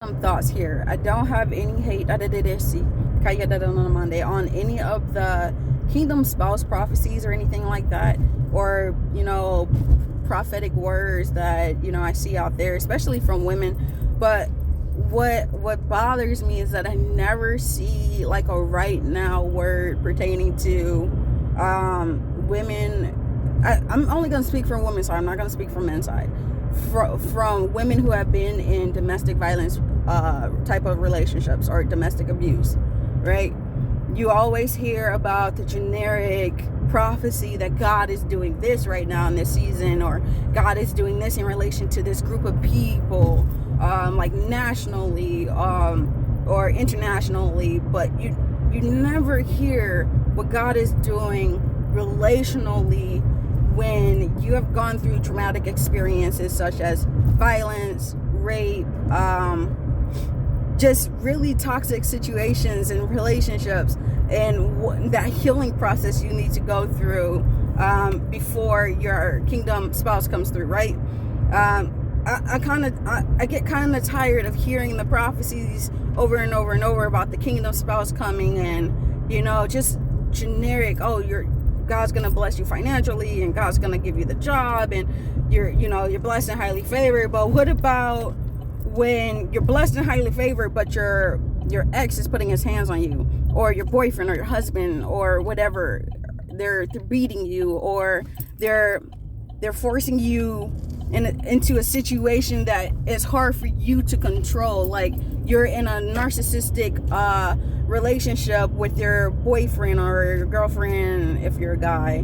Some thoughts here. I don't have any hate on any of the kingdom spouse prophecies or anything like that, or prophetic words that I see out there, especially from women. But what bothers me is that I never see like a right now word pertaining to women. I'm only going to speak from women's side. I'm not going to speak from men's side. From women who have been in domestic violence type of relationships or domestic abuse, right? You always hear about the generic prophecy that God is doing this right now in this season, or God is doing this in relation to this group of people, like nationally or internationally, but you never hear what God is doing relationally when you have gone through traumatic experiences such as violence, rape, just really toxic situations and relationships, and that healing process you need to go through before your kingdom spouse comes through, right? I get kind of tired of hearing the prophecies over and over and over about the kingdom spouse coming, and just generic. Oh, God's gonna bless you financially, and God's gonna give you the job, and you're blessed and highly favored. But what about when you're blessed and highly favored, but your ex is putting his hands on you, or your boyfriend or your husband or whatever, they're beating you, or they're forcing you into a situation that is hard for you to control, like you're in a narcissistic relationship with your boyfriend or your girlfriend if you're a guy,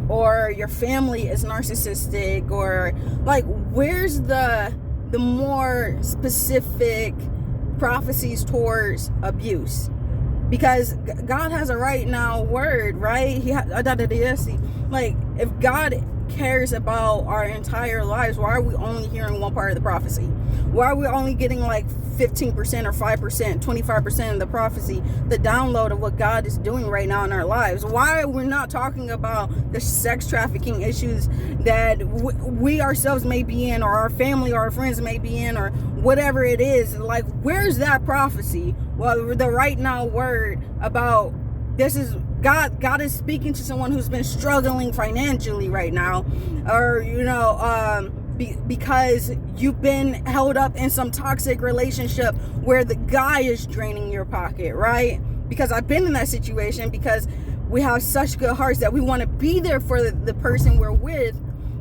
or your family is narcissistic, or like where's the more specific prophecies towards abuse? Because God has a right now word, right? Like, if God cares about our entire lives, why are we only hearing one part of the prophecy? Why are we only getting like 15% or 5%, 25% of the prophecy, the download of what God is doing right now in our lives? Why are we not talking about the sex trafficking issues that we ourselves may be in, or our family or our friends may be in, or whatever it is? Like, where's that prophecy? Well, the right now word about this is God is speaking to someone who's been struggling financially right now, or because you've been held up in some toxic relationship where the guy is draining your pocket, right? Because I've been in that situation, because we have such good hearts that we want to be there for the person we're with,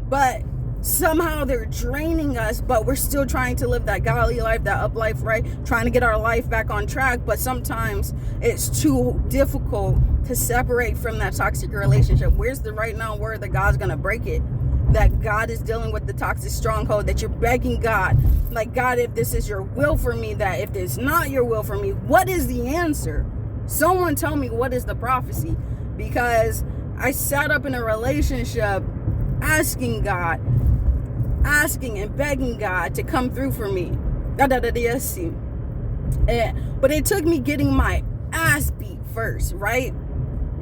but somehow they're draining us, but we're still trying to live that godly life, that up life, right? Trying to get our life back on track, but sometimes it's too difficult to separate from that toxic relationship. Where's the right now word that God's gonna break it? That God is dealing with the toxic stronghold, that you're begging God, like, God, if this is your will for me, that if it's not your will for me, what is the answer? Someone tell me, what is the prophecy? Because I sat up in a relationship asking and begging God to come through for me. But it took me getting my ass beat first, right?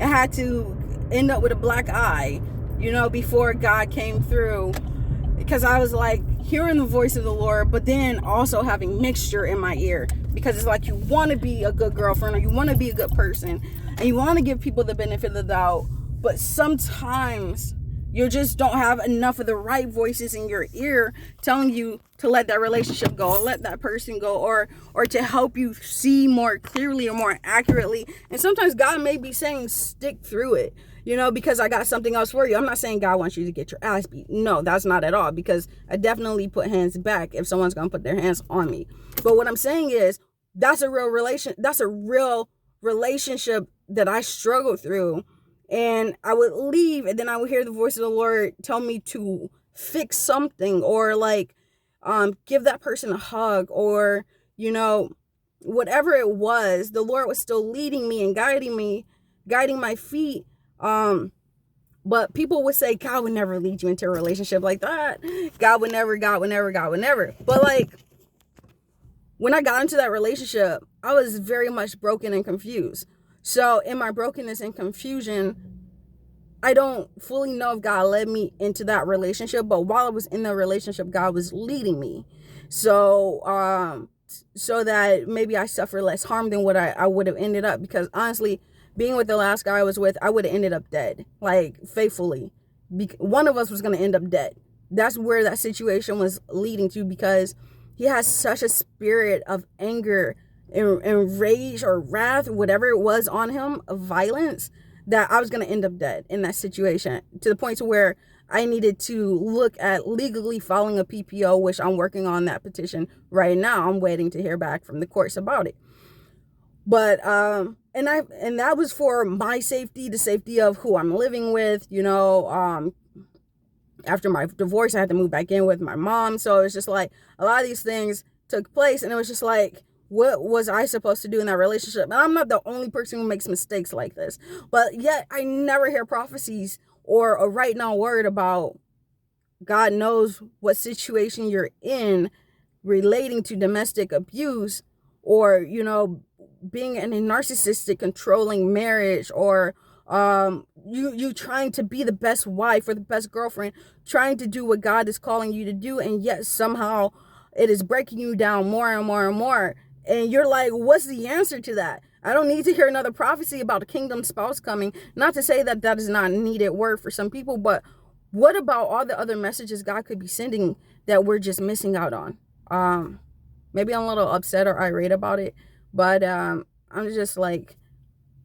I had to end up with a black eye, before God came through, because I was like hearing the voice of the Lord, but then also having mixture in my ear, because it's like you want to be a good girlfriend, or you want to be a good person, and you want to give people the benefit of the doubt, but sometimes you just don't have enough of the right voices in your ear telling you to let that relationship go, let that person go, or to help you see more clearly or more accurately. And sometimes God may be saying, stick through it, because I got something else for you. I'm not saying God wants you to get your ass beat. No, that's not at all, because I definitely put hands back if someone's going to put their hands on me. But what I'm saying is, that's a real relationship that I struggled through. And I would leave, and then I would hear the voice of the Lord tell me to fix something, or like give that person a hug, or whatever it was. The Lord was still leading me and guiding my feet. But people would say God would never lead you into a relationship like that. God would never. But like, when I got into that relationship, I was very much broken and confused. So in my brokenness and confusion, I don't fully know if God led me into that relationship, but while I was in the relationship, God was leading me. So so that maybe I suffer less harm than what I would have ended up. Because honestly, being with the last guy I was with, I would have ended up dead, like faithfully. One of us was going to end up dead. That's where that situation was leading to, because he has such a spirit of anger and rage or wrath, whatever it was on him, of violence, that I was going to end up dead in that situation, to the point to where I needed to look at legally filing a PPO, which I'm working on that petition right now. I'm waiting to hear back from the courts about it. But and that was for my safety, the safety of who I'm living with. After my divorce, I had to move back in with my mom. So it's just like a lot of these things took place, and it was just like, what was I supposed to do in that relationship? And I'm not the only person who makes mistakes like this, but yet I never hear prophecies or a right now word about God knows what situation you're in relating to domestic abuse, or being in a narcissistic controlling marriage, or you trying to be the best wife or the best girlfriend, trying to do what God is calling you to do, and yet somehow it is breaking you down more and more and more. And you're like, what's the answer to that? I don't need to hear another prophecy about a kingdom spouse coming. Not to say that that is not a needed word for some people, but what about all the other messages God could be sending that we're just missing out on? Maybe I'm a little upset or irate about it, but I'm just like,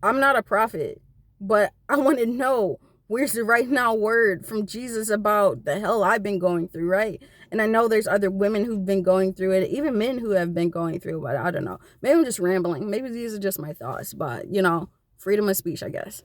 I'm not a prophet, but I want to know, where's the right now word from Jesus about the hell I've been going through, right? And I know there's other women who've been going through it, even men who have been going through it, but I don't know. Maybe I'm just rambling. Maybe these are just my thoughts, but freedom of speech, I guess.